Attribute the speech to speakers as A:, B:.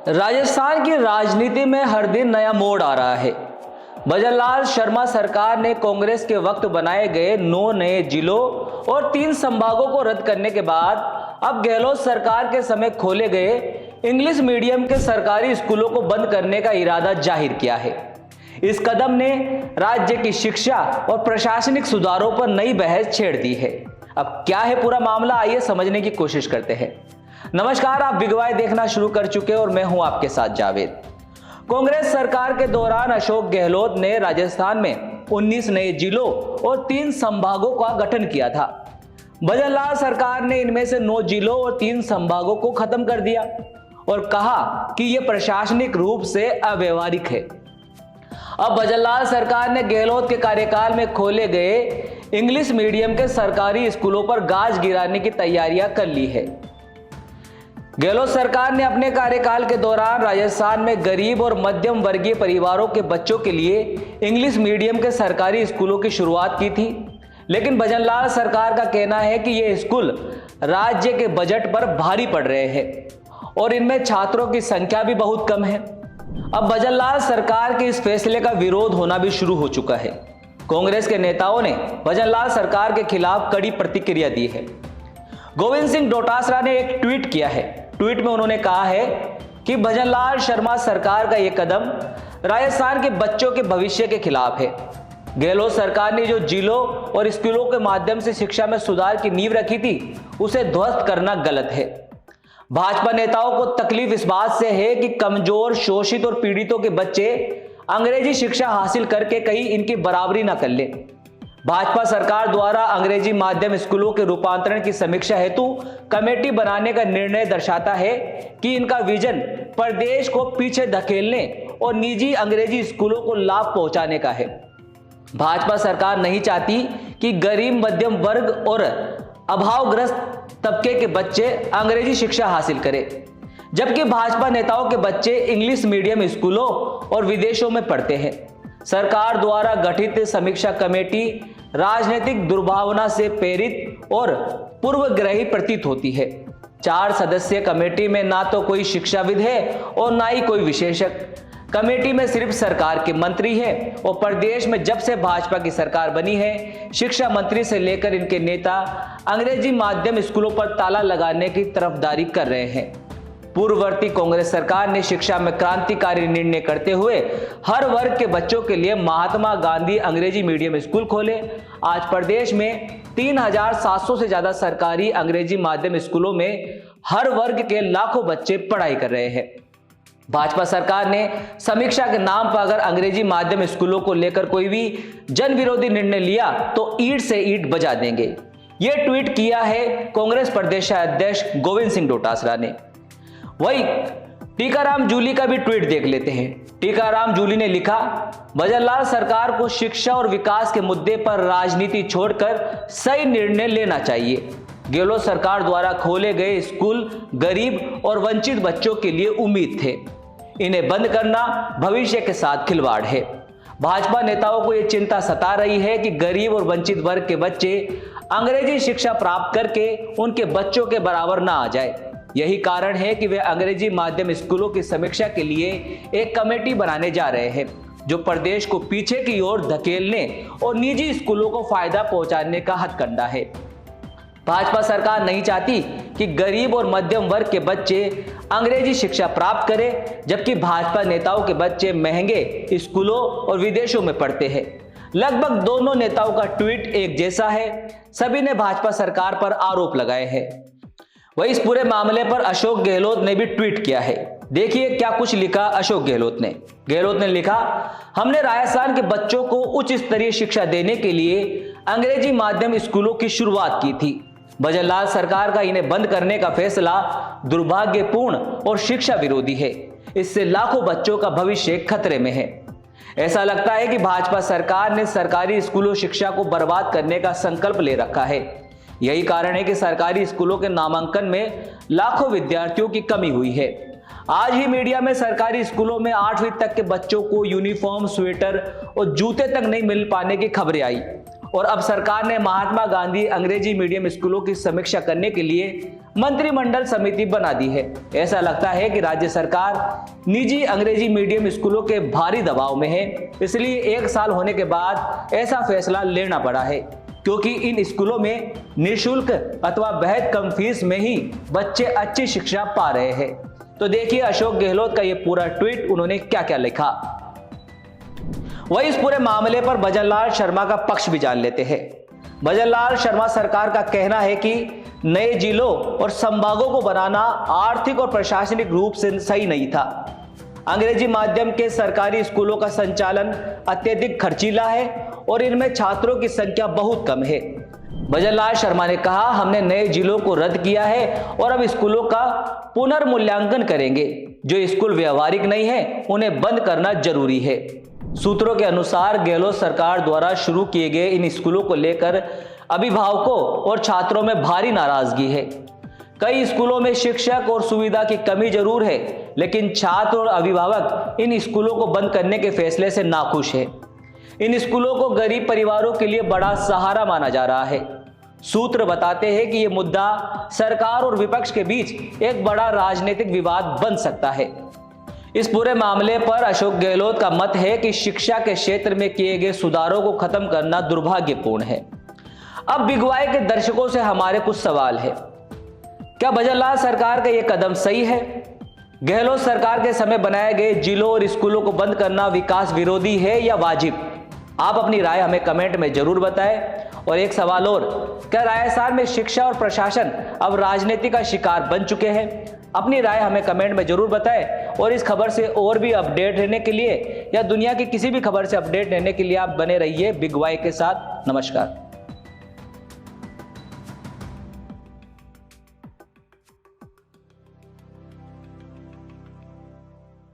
A: राजस्थान की राजनीति में हर दिन नया मोड़ आ रहा है। भजनलाल शर्मा सरकार ने कांग्रेस के वक्त बनाए गए 9 नए जिलों और 3 संभागों को रद्द करने के बाद अब गहलोत सरकार के समय खोले गए इंग्लिश मीडियम के सरकारी स्कूलों को बंद करने का इरादा जाहिर किया है। इस कदम ने राज्य की शिक्षा और प्रशासनिक सुधारों पर नई बहस छेड़ दी है। अब क्या है पूरा मामला, आइए समझने की कोशिश करते हैं। नमस्कार, आप बिग वाई देखना शुरू कर चुके हैं और मैं हूं आपके साथ जावेद। कांग्रेस सरकार के दौरान अशोक गहलोत ने राजस्थान में 19 नए जिलों और 3 संभागों का गठन किया था। भजनलाल सरकार ने इनमें से 9 जिलों और 3 संभागों को खत्म कर दिया और कहा कि यह प्रशासनिक रूप से अव्यवहारिक है। अब भजनलाल सरकार ने गहलोत के कार्यकाल में खोले गए इंग्लिश मीडियम के सरकारी स्कूलों पर गाज गिराने की तैयारियां कर ली है। गहलोत सरकार ने अपने कार्यकाल के दौरान राजस्थान में गरीब और मध्यम वर्गीय परिवारों के बच्चों के लिए इंग्लिश मीडियम के सरकारी स्कूलों की शुरुआत की थी, लेकिन भजनलाल सरकार का कहना है कि ये स्कूल राज्य के बजट पर भारी पड़ रहे हैं और इनमें छात्रों की संख्या भी बहुत कम है। अब भजनलाल सरकार के इस फैसले का विरोध होना भी शुरू हो चुका है। कांग्रेस के नेताओं ने भजनलाल सरकार के खिलाफ कड़ी प्रतिक्रिया दी है। गोविंद सिंह डोटासरा ने एक ट्वीट किया है। ट्वीट में उन्होंने कहा है कि भजनलाल शर्मा सरकार का यह कदम राजस्थान के बच्चों के भविष्य के खिलाफ है। गहलोत सरकार ने जो जिलों और स्कूलों के माध्यम से शिक्षा में सुधार की नींव रखी थी, उसे ध्वस्त करना गलत है। भाजपा नेताओं को तकलीफ इस बात से है कि कमजोर, शोषित और पीड़ितों के बच्चे अंग्रेजी शिक्षा हासिल करके कहीं इनकी बराबरी न कर ले। भाजपा सरकार द्वारा अंग्रेजी माध्यम स्कूलों के रूपांतरण की समीक्षा हेतु कमेटी बनाने का निर्णय दर्शाता है कि इनका विजन प्रदेश को पीछे धकेलने और निजी अंग्रेजी स्कूलों को लाभ पहुंचाने का है। भाजपा सरकार नहीं चाहती कि गरीब, मध्यम वर्ग और अभावग्रस्त तबके के बच्चे अंग्रेजी शिक्षा हासिल करें, जबकि भाजपा नेताओं के बच्चे इंग्लिश मीडियम स्कूलों और विदेशों में पढ़ते हैं। सरकार द्वारा गठित समीक्षा कमेटी राजनीतिक दुर्भावना से प्रेरित और पूर्वग्रही प्रतीत होती है। 4 सदस्यीय कमेटी में ना तो कोई शिक्षाविद है और ना ही कोई विशेषज्ञ। कमेटी में सिर्फ सरकार के मंत्री हैं और प्रदेश में जब से भाजपा की सरकार बनी है, शिक्षा मंत्री से लेकर इनके नेता अंग्रेजी माध्यम स्कूलों पर ताला लगाने की तरफदारी कर रहे हैं। पूर्ववर्ती कांग्रेस सरकार ने शिक्षा में क्रांतिकारी निर्णय करते हुए हर वर्ग के बच्चों के लिए महात्मा गांधी अंग्रेजी मीडियम स्कूल खोले। आज प्रदेश में 3700 से ज्यादा सरकारी अंग्रेजी माध्यम स्कूलों में हर वर्ग के लाखों बच्चे पढ़ाई कर रहे हैं। भाजपा सरकार ने समीक्षा के नाम पर अगर अंग्रेजी माध्यम स्कूलों को लेकर कोई भी जन विरोधी निर्णय लिया तो ईंट से ईंट बजा देंगे। यह ट्वीट किया है कांग्रेस प्रदेशाध्यक्ष गोविंद सिंह डोटासरा ने। वही टीकाराम जूली का भी ट्वीट देख लेते हैं। टीकाराम जूली ने लिखा, भजनलाल सरकार को शिक्षा और विकास के मुद्दे पर राजनीति छोड़कर सही निर्णय लेना चाहिए। गहलोत सरकार द्वारा खोले गए स्कूल गरीब और वंचित बच्चों के लिए उम्मीद थे। इन्हें बंद करना भविष्य के साथ खिलवाड़ है। भाजपा नेताओं को यह चिंता सता रही है कि गरीब और वंचित वर्ग के बच्चे अंग्रेजी शिक्षा प्राप्त करके उनके बच्चों के बराबर ना आ जाए। यही कारण है कि वे अंग्रेजी माध्यम स्कूलों की समीक्षा के लिए एक कमेटी बनाने जा रहे हैं, जो प्रदेश को पीछे की ओर धकेलने और निजी स्कूलों को फायदा पहुंचाने का हथकंडा है। भाजपा सरकार नहीं चाहती कि गरीब और मध्यम वर्ग के बच्चे अंग्रेजी शिक्षा प्राप्त करें, जबकि भाजपा नेताओं के बच्चे महंगे स्कूलों और विदेशों में पढ़ते हैं। लगभग दोनों नेताओं का ट्वीट एक जैसा है। सभी ने भाजपा सरकार पर आरोप लगाए हैं। वही इस पूरे मामले पर अशोक गहलोत ने भी ट्वीट किया है। देखिए क्या कुछ लिखा अशोक गहलोत ने। गहलोत ने लिखा, हमने राजस्थान के बच्चों को उच्च स्तरीय शिक्षा देने के लिए अंग्रेजी माध्यम स्कूलों की शुरुआत की थी। भजनलाल सरकार का इन्हें बंद करने का फैसला दुर्भाग्यपूर्ण और शिक्षा विरोधी है। इससे लाखों बच्चों का भविष्य खतरे में है। ऐसा लगता है कि भाजपा सरकार ने सरकारी स्कूलों शिक्षा को बर्बाद करने का संकल्प ले रखा है। यही कारण है कि सरकारी स्कूलों के नामांकन में लाखों विद्यार्थियों की कमी हुई है। आज ही मीडिया में सरकारी स्कूलों में 8वीं तक के बच्चों को यूनिफॉर्म, स्वेटर और जूते तक नहीं मिल पाने की खबरें आई और अब सरकार ने महात्मा गांधी अंग्रेजी मीडियम स्कूलों की समीक्षा करने के लिए मंत्रिमंडल समिति बना दी है। ऐसा लगता है कि राज्य सरकार निजी अंग्रेजी मीडियम स्कूलों के भारी दबाव में है, इसलिए 1 साल होने के बाद ऐसा फैसला लेना पड़ा है, क्योंकि इन स्कूलों में निःशुल्क अथवा बेहद कम फीस में ही बच्चे अच्छी शिक्षा पा रहे हैं। तो देखिए अशोक गहलोत का ये पूरा ट्वीट उन्होंने क्या क्या लिखा। वही इस पूरे मामले पर भजनलाल शर्मा का पक्ष भी जान लेते हैं। भजनलाल शर्मा सरकार का कहना है कि नए जिलों और संभागों को बनाना आर्थिक और प्रशासनिक रूप से सही नहीं था। अंग्रेजी माध्यम के सरकारी स्कूलों का संचालन अत्यधिक खर्चीला है और इनमें छात्रों की संख्या बहुत कम है। भजनलाल शर्मा ने कहा, हमने नए जिलों को रद्द किया है और अब स्कूलों का पुनर्मूल्यांकन करेंगे। जो स्कूल व्यवहारिक नहीं है उन्हें बंद करना जरूरी है। सूत्रों के अनुसार गहलोत सरकार द्वारा शुरू किए गए इन स्कूलों को लेकर अभिभावकों और छात्रों में भारी नाराजगी है। कई स्कूलों में शिक्षक और सुविधा की कमी जरूर है, लेकिन छात्र और अभिभावक इन स्कूलों को बंद करने के फैसले से नाखुश है। इन स्कूलों को गरीब परिवारों के लिए बड़ा सहारा माना जा रहा है। सूत्र बताते हैं कि यह मुद्दा सरकार और विपक्ष के बीच एक बड़ा राजनीतिक विवाद बन सकता है। इस पूरे मामले पर अशोक गहलोत का मत है कि शिक्षा के क्षेत्र में किए गए सुधारों को खत्म करना दुर्भाग्यपूर्ण है। अब बिग वाई के दर्शकों से हमारे कुछ सवाल है। क्या भजनलाल सरकार का यह कदम सही है? गहलोत सरकार के समय बनाए गए जिलों और स्कूलों को बंद करना विकास विरोधी है या वाजिब? आप अपनी राय हमें कमेंट में जरूर बताएं। और एक सवाल और, क्या राजस्थान में शिक्षा और प्रशासन अब राजनीति का शिकार बन चुके हैं? अपनी राय हमें कमेंट में जरूर बताएं। और इस खबर से और भी अपडेट रहने के लिए या दुनिया की किसी भी खबर से अपडेट रहने के लिए आप बने रहिए बिग वाई के साथ। नमस्कार।